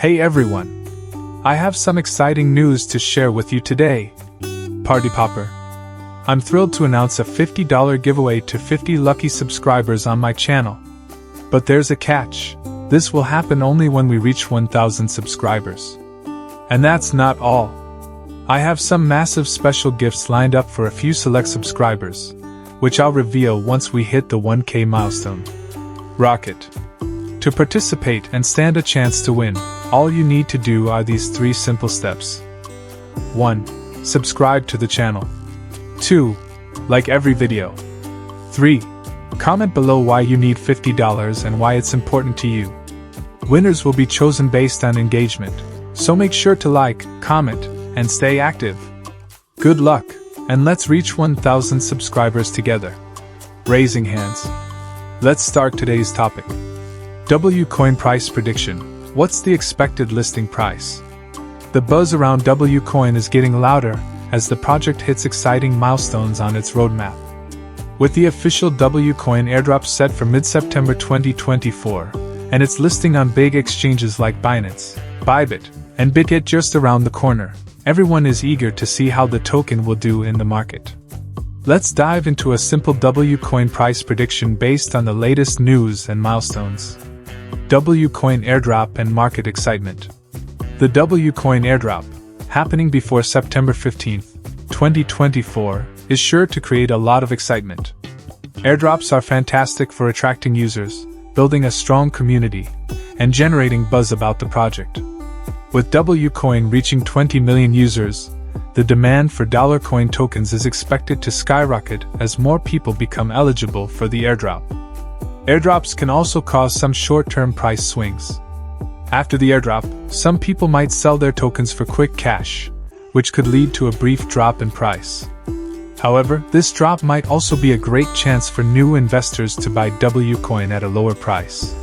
Hey everyone! I have some exciting news to share with you today. Party Popper. I'm thrilled to announce a $50 giveaway to 50 lucky subscribers on my channel. But there's a catch. This will happen only when we reach 1,000 subscribers. And that's not all. I have some massive special gifts lined up for a few select subscribers, which I'll reveal once we hit the 1K milestone. Rocket. To participate and stand a chance to win, all you need to do are these 3 simple steps. 1. Subscribe to the channel. 2. Like every video. 3. Comment below why you need $50 and why it's important to you. Winners will be chosen based on engagement, so make sure to like, comment, and stay active. Good luck, and let's reach 1,000 subscribers together. Raising hands. Let's start today's topic. WCoin price prediction. What's the expected listing price? The buzz around WCoin is getting louder as the project hits exciting milestones on its roadmap. With the official WCoin airdrop set for mid-September 2024, and its listing on big exchanges like Binance, Bybit, and BitGet just around the corner, everyone is eager to see how the token will do in the market. Let's dive into a simple WCoin price prediction based on the latest news and milestones. WCoin airdrop and market excitement. The WCoin airdrop, happening before September 15, 2024, is sure to create a lot of excitement. Airdrops are fantastic for attracting users, building a strong community, and generating buzz about the project. With WCoin reaching 20 million users, the demand for $coin tokens is expected to skyrocket as more people become eligible for the airdrop. Airdrops can also cause some short-term price swings. After the airdrop, some people might sell their tokens for quick cash, which could lead to a brief drop in price. However, this drop might also be a great chance for new investors to buy WCoin at a lower price.